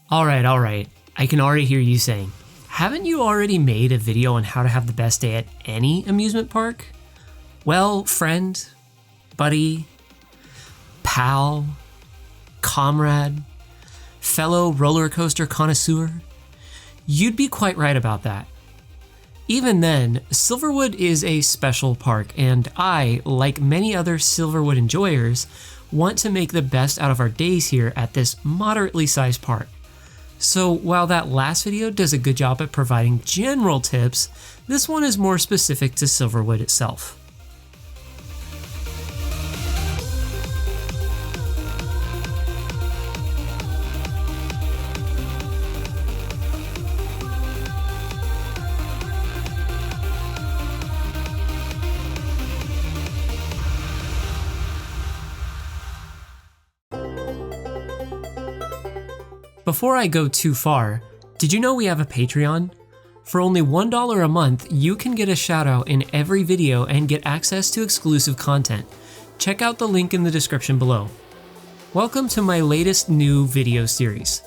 Alright, I can already hear you saying, haven't you already made a video on how to have the best day at any amusement park? Well, friend, buddy, pal, comrade, fellow roller coaster connoisseur, you'd be quite right about that. Even then, Silverwood is a special park, and I, like many other Silverwood enjoyers, want to make the best out of our days here at this moderately sized park. So while that last video does a good job at providing general tips, this one is more specific to Silverwood itself. Before I go too far, did you know we have a Patreon? For only $1 a month, you can get a shout out in every video and get access to exclusive content. Check out the link in the description below. Welcome to my latest new video series.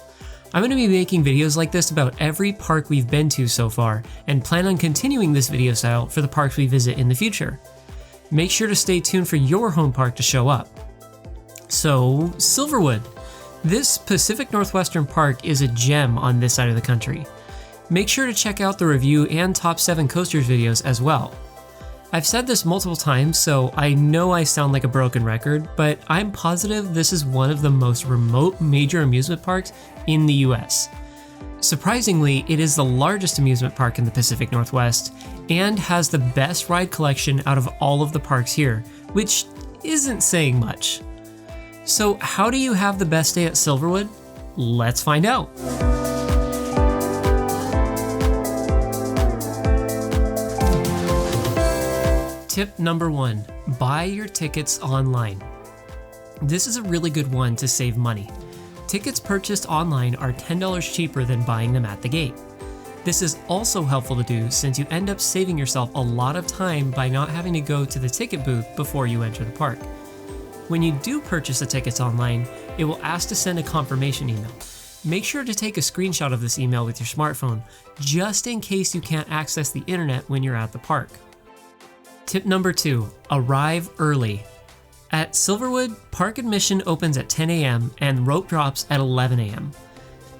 I'm going to be making videos like this about every park we've been to so far, and plan on continuing this video style for the parks we visit in the future. Make sure to stay tuned for your home park to show up. So, Silverwood. This Pacific Northwestern park is a gem on this side of the country. Make sure to check out the review and top 7 coasters videos as well. I've said this multiple times, so I know I sound like a broken record, but I'm positive this is one of the most remote major amusement parks in the US. Surprisingly, it is the largest amusement park in the Pacific Northwest and has the best ride collection out of all of the parks here, which isn't saying much. So how do you have the best day at Silverwood? Let's find out. Tip number 1, buy your tickets online. This is a really good one to save money. Tickets purchased online are $10 cheaper than buying them at the gate. This is also helpful to do since you end up saving yourself a lot of time by not having to go to the ticket booth before you enter the park. When you do purchase the tickets online, it will ask to send a confirmation email. Make sure to take a screenshot of this email with your smartphone, just in case you can't access the internet when you're at the park. Tip number 2, arrive early. At Silverwood, park admission opens at 10 a.m. and rope drops at 11 a.m.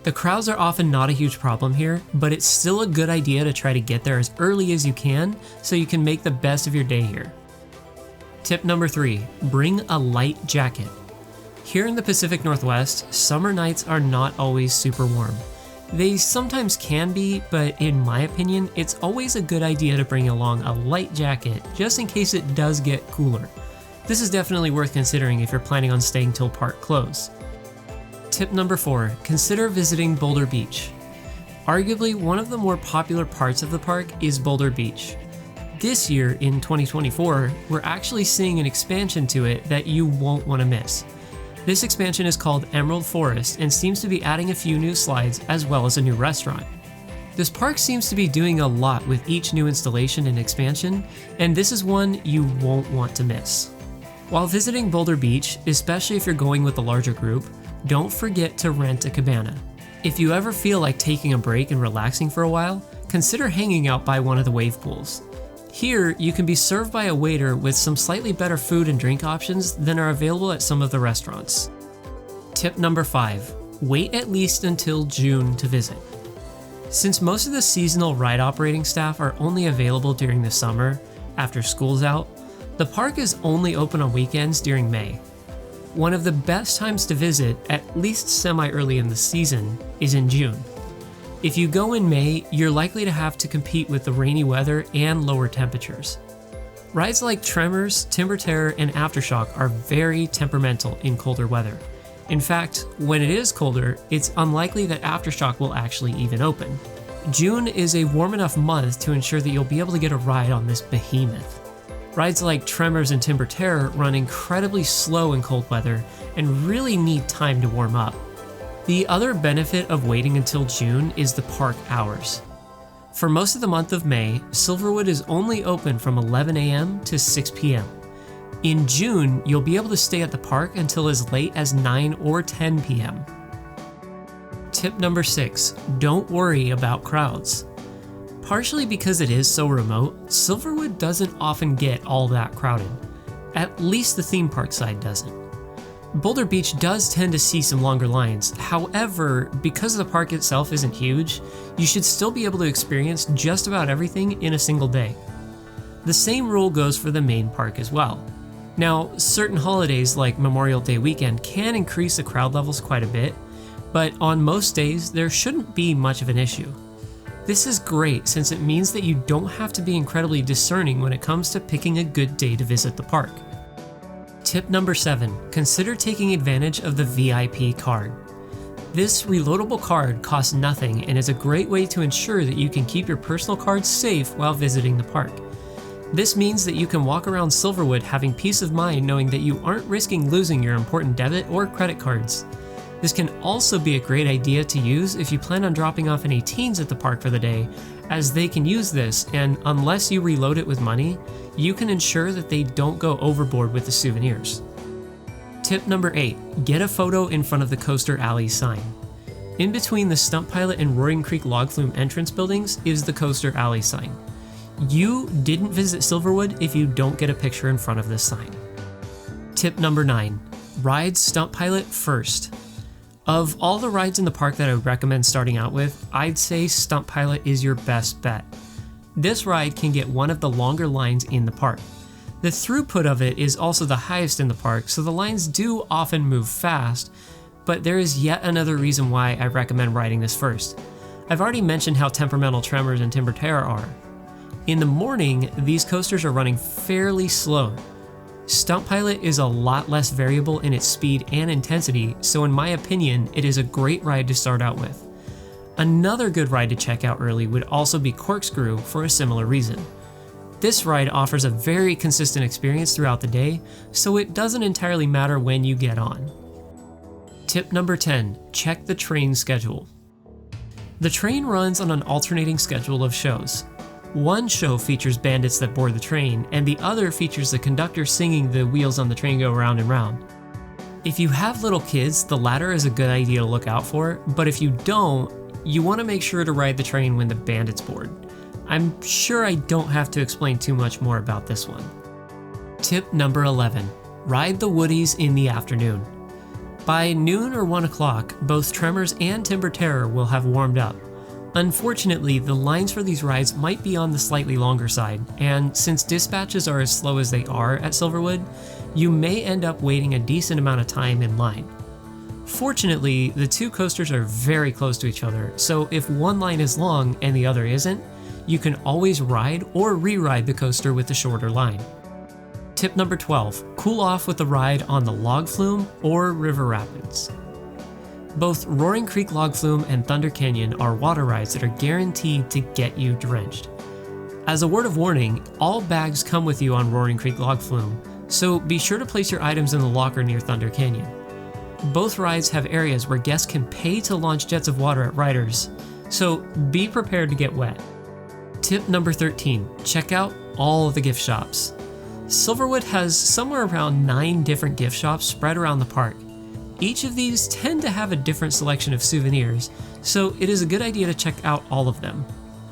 The crowds are often not a huge problem here, but it's still a good idea to try to get there as early as you can so you can make the best of your day here. Tip number 3, bring a light jacket. Here in the Pacific Northwest, summer nights are not always super warm. They sometimes can be, but in my opinion, it's always a good idea to bring along a light jacket just in case it does get cooler. This is definitely worth considering if you're planning on staying till park close. Tip number 4, consider visiting Boulder Beach. Arguably, one of the more popular parts of the park is Boulder Beach. This year, in 2024, we're actually seeing an expansion to it that you won't want to miss. This expansion is called Emerald Forest and seems to be adding a few new slides as well as a new restaurant. This park seems to be doing a lot with each new installation and expansion, and this is one you won't want to miss. While visiting Boulder Beach, especially if you're going with a larger group, don't forget to rent a cabana. If you ever feel like taking a break and relaxing for a while, consider hanging out by one of the wave pools. Here, you can be served by a waiter with some slightly better food and drink options than are available at some of the restaurants. Tip number 5, wait at least until June to visit. Since most of the seasonal ride operating staff are only available during the summer, after school's out, the park is only open on weekends during May. One of the best times to visit, at least semi-early in the season, is in June. If you go in May, you're likely to have to compete with the rainy weather and lower temperatures. Rides like Tremors, Timber Terror, and Aftershock are very temperamental in colder weather. In fact, when it is colder, it's unlikely that Aftershock will actually even open. June is a warm enough month to ensure that you'll be able to get a ride on this behemoth. Rides like Tremors and Timber Terror run incredibly slow in cold weather and really need time to warm up. The other benefit of waiting until June is the park hours. For most of the month of May, Silverwood is only open from 11 a.m. to 6 p.m. In June, you'll be able to stay at the park until as late as 9 or 10 p.m. Tip number 6, don't worry about crowds. Partially because it is so remote, Silverwood doesn't often get all that crowded. At least the theme park side doesn't. Boulder Beach does tend to see some longer lines. However, because the park itself isn't huge, you should still be able to experience just about everything in a single day. The same rule goes for the main park as well. Now, certain holidays like Memorial Day weekend can increase the crowd levels quite a bit, but on most days there shouldn't be much of an issue. This is great since it means that you don't have to be incredibly discerning when it comes to picking a good day to visit the park. Tip number 7, consider taking advantage of the VIP card. This reloadable card costs nothing and is a great way to ensure that you can keep your personal cards safe while visiting the park. This means that you can walk around Silverwood having peace of mind knowing that you aren't risking losing your important debit or credit cards. This can also be a great idea to use if you plan on dropping off any teens at the park for the day, as they can use this, and unless you reload it with money, you can ensure that they don't go overboard with the souvenirs. Tip number 8, get a photo in front of the Coaster Alley sign. In between the Stump Pilot and Roaring Creek Log Flume entrance buildings is the Coaster Alley sign. You didn't visit Silverwood if you don't get a picture in front of this sign. Tip number 9, ride Stump Pilot first. Of all the rides in the park that I would recommend starting out with, I'd say Stump Pilot is your best bet. This ride can get one of the longer lines in the park. The throughput of it is also the highest in the park, so the lines do often move fast, but there is yet another reason why I recommend riding this first. I've already mentioned how temperamental Tremors and Timber Terror are. In the morning, these coasters are running fairly slow. Stump Pilot is a lot less variable in its speed and intensity, so in my opinion, it is a great ride to start out with. Another good ride to check out early would also be Corkscrew for a similar reason. This ride offers a very consistent experience throughout the day, so it doesn't entirely matter when you get on. Tip number 10, check the train schedule. The train runs on an alternating schedule of shows. One show features bandits that board the train, and the other features the conductor singing "The Wheels on the Train Go Round and Round." If you have little kids, the latter is a good idea to look out for, but if you don't, you want to make sure to ride the train when the bandits board. I'm sure I don't have to explain too much more about this one. Tip number 11, ride the Woodies in the afternoon. By noon or 1 o'clock, both Tremors and Timber Terror will have warmed up. Unfortunately, the lines for these rides might be on the slightly longer side, and since dispatches are as slow as they are at Silverwood, you may end up waiting a decent amount of time in line. Fortunately, the two coasters are very close to each other, so if one line is long and the other isn't, you can always ride or re-ride the coaster with the shorter line. Tip number 12, cool off with a ride on the Log Flume or River Rapids. Both Roaring Creek Log Flume and Thunder Canyon are water rides that are guaranteed to get you drenched. As a word of warning, all bags come with you on Roaring Creek Log Flume, so be sure to place your items in the locker near Thunder Canyon. Both rides have areas where guests can pay to launch jets of water at riders, so be prepared to get wet. Tip number 13, check out all of the gift shops. Silverwood has somewhere around 9 different gift shops spread around the park. Each of these tend to have a different selection of souvenirs, so it is a good idea to check out all of them.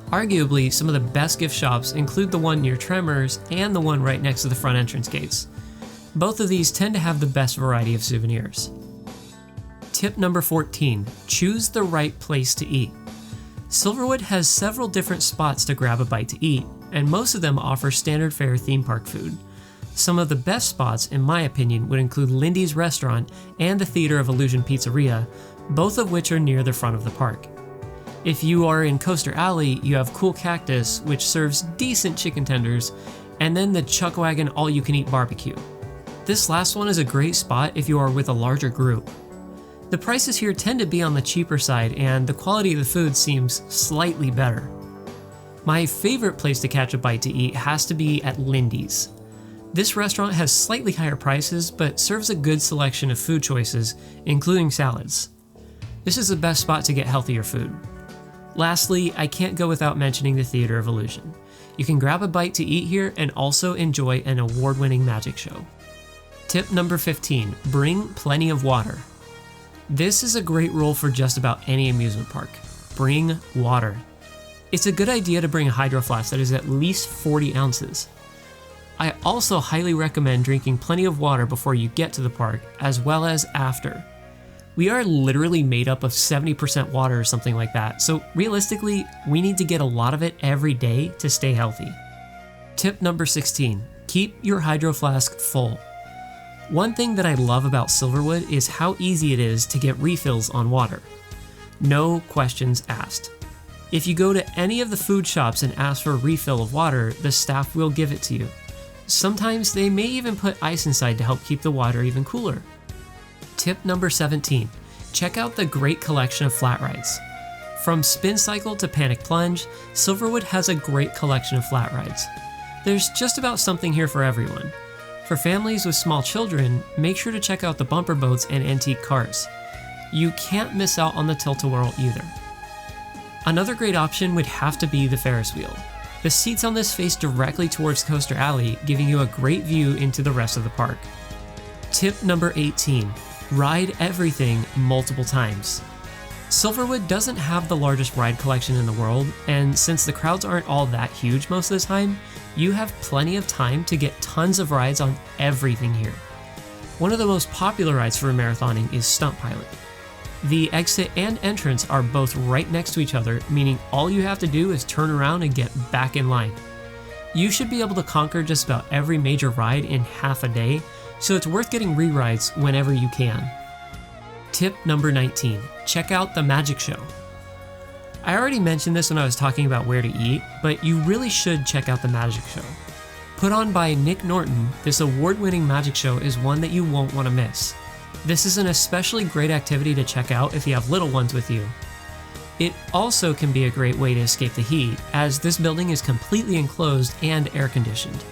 Arguably, some of the best gift shops include the one near Tremors and the one right next to the front entrance gates. Both of these tend to have the best variety of souvenirs. Tip number 14, choose the right place to eat. Silverwood has several different spots to grab a bite to eat, and most of them offer standard fare theme park food. Some of the best spots, in my opinion, would include Lindy's Restaurant and the Theater of Illusion Pizzeria, both of which are near the front of the park. If you are in Coaster Alley, you have Cool Cactus, which serves decent chicken tenders, and then the Chuckwagon All-You-Can-Eat Barbecue. This last one is a great spot if you are with a larger group. The prices here tend to be on the cheaper side, and the quality of the food seems slightly better. My favorite place to catch a bite to eat has to be at Lindy's. This restaurant has slightly higher prices, but serves a good selection of food choices, including salads. This is the best spot to get healthier food. Lastly, I can't go without mentioning the Theater of Illusion. You can grab a bite to eat here and also enjoy an award-winning magic show. Tip number 15, bring plenty of water. This is a great rule for just about any amusement park. Bring water. It's a good idea to bring a hydro flask that is at least 40 ounces. I also highly recommend drinking plenty of water before you get to the park, as well as after. We are literally made up of 70% water or something like that, so realistically, we need to get a lot of it every day to stay healthy. Tip number 16, keep your hydro flask full. One thing that I love about Silverwood is how easy it is to get refills on water. No questions asked. If you go to any of the food shops and ask for a refill of water, the staff will give it to you. Sometimes they may even put ice inside to help keep the water even cooler. Tip number 17, check out the great collection of flat rides. From Spin Cycle to Panic Plunge, Silverwood has a great collection of flat rides. There's just about something here for everyone. For families with small children, make sure to check out the bumper boats and antique cars. You can't miss out on the tilt-a-whirl either. Another great option would have to be the Ferris wheel. The seats on this face directly towards Coaster Alley, giving you a great view into the rest of the park. Tip number 18, ride everything multiple times. Silverwood doesn't have the largest ride collection in the world, and since the crowds aren't all that huge most of the time, you have plenty of time to get tons of rides on everything here. One of the most popular rides for marathoning is Stunt Pilot. The exit and entrance are both right next to each other, meaning all you have to do is turn around and get back in line. You should be able to conquer just about every major ride in half a day, so it's worth getting re-rides whenever you can. Tip number 19, check out the magic show. I already mentioned this when I was talking about where to eat, but you really should check out the magic show. Put on by Nick Norton, this award-winning magic show is one that you won't want to miss. This is an especially great activity to check out if you have little ones with you. It also can be a great way to escape the heat, as this building is completely enclosed and air-conditioned.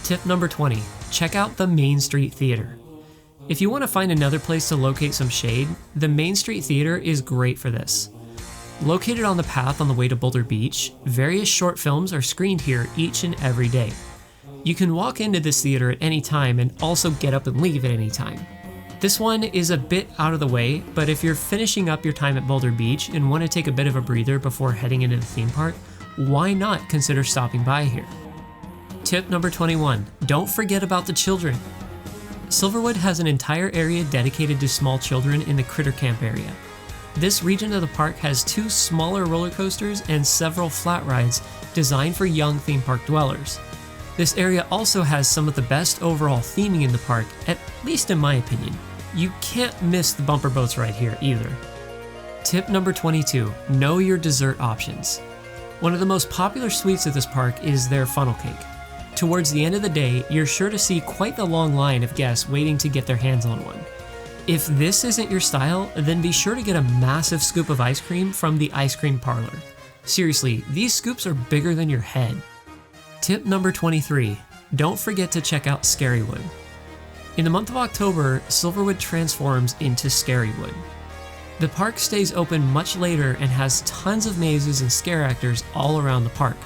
Tip number 20, check out the Main Street Theater. If you want to find another place to locate some shade, the Main Street Theater is great for this. Located on the path on the way to Boulder Beach, various short films are screened here each and every day. You can walk into this theater at any time and also get up and leave at any time. This one is a bit out of the way, but if you're finishing up your time at Boulder Beach and want to take a bit of a breather before heading into the theme park, why not consider stopping by here? Tip number 21, don't forget about the children. Silverwood has an entire area dedicated to small children in the Critter Camp area. This region of the park has 2 smaller roller coasters and several flat rides designed for young theme park dwellers. This area also has some of the best overall theming in the park, at least in my opinion. You can't miss the bumper boats right here either. Tip number 22, know your dessert options. One of the most popular sweets at this park is their funnel cake. Towards the end of the day, you're sure to see quite the long line of guests waiting to get their hands on one. If this isn't your style, then be sure to get a massive scoop of ice cream from the ice cream parlor. Seriously, these scoops are bigger than your head. Tip number 23, don't forget to check out Scarywood. In the month of October, Silverwood transforms into Scarywood. The park stays open much later and has tons of mazes and scare actors all around the park.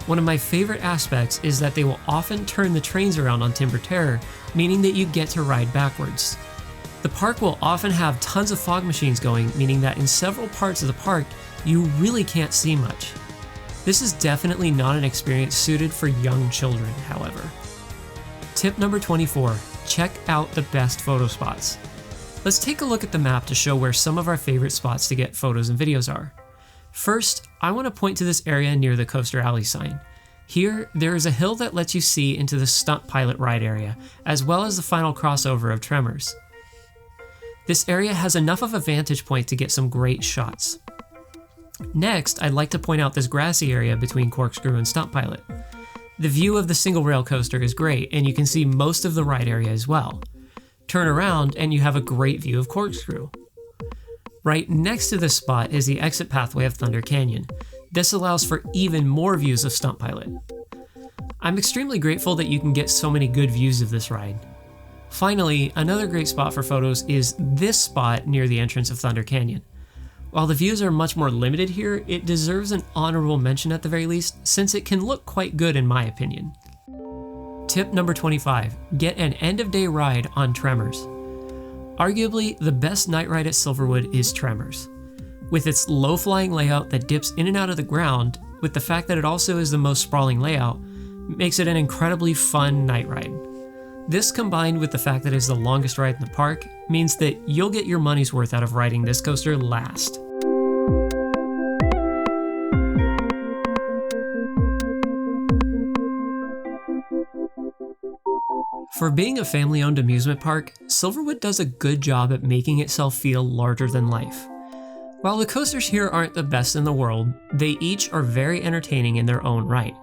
One of my favorite aspects is that they will often turn the trains around on Timber Terror, meaning that you get to ride backwards. The park will often have tons of fog machines going, meaning that in several parts of the park, you really can't see much. This is definitely not an experience suited for young children, however. Tip number 24, check out the best photo spots. Let's take a look at the map to show where some of our favorite spots to get photos and videos are. First, I want to point to this area near the Coaster Alley sign. Here, there is a hill that lets you see into the Stunt Pilot ride area, as well as the final crossover of Tremors. This area has enough of a vantage point to get some great shots. Next, I'd like to point out this grassy area between Corkscrew and Stunt Pilot. The view of the single rail coaster is great, and you can see most of the ride area as well. Turn around and you have a great view of Corkscrew. Right next to this spot is the exit pathway of Thunder Canyon. This allows for even more views of Stunt Pilot. I'm extremely grateful that you can get so many good views of this ride. Finally, another great spot for photos is this spot near the entrance of Thunder Canyon. While the views are much more limited here, it deserves an honorable mention at the very least, since it can look quite good in my opinion. Tip number 25, get an end of day ride on Tremors. Arguably, the best night ride at Silverwood is Tremors. With its low-flying layout that dips in and out of the ground, with the fact that it also is the most sprawling layout, makes it an incredibly fun night ride. This, combined with the fact that it is the longest ride in the park, means that you'll get your money's worth out of riding this coaster last. For being a family-owned amusement park, Silverwood does a good job at making itself feel larger than life. While the coasters here aren't the best in the world, they each are very entertaining in their own right.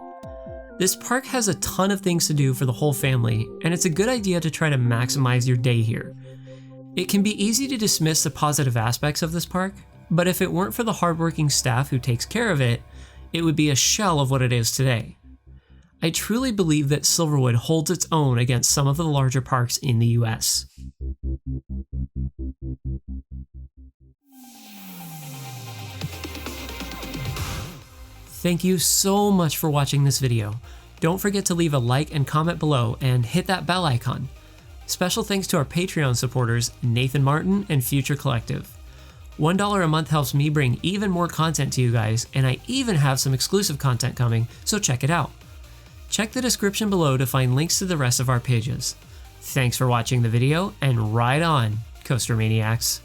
This park has a ton of things to do for the whole family, and it's a good idea to try to maximize your day here. It can be easy to dismiss the positive aspects of this park, but if it weren't for the hardworking staff who takes care of it, it would be a shell of what it is today. I truly believe that Silverwood holds its own against some of the larger parks in the US. Thank you so much for watching this video. Don't forget to leave a like and comment below and hit that bell icon. Special thanks to our Patreon supporters, Nathan Martin and Future Collective. $1 a month helps me bring even more content to you guys, and I even have some exclusive content coming, so check it out. Check the description below to find links to the rest of our pages. Thanks for watching the video, and ride on, Coaster Maniacs!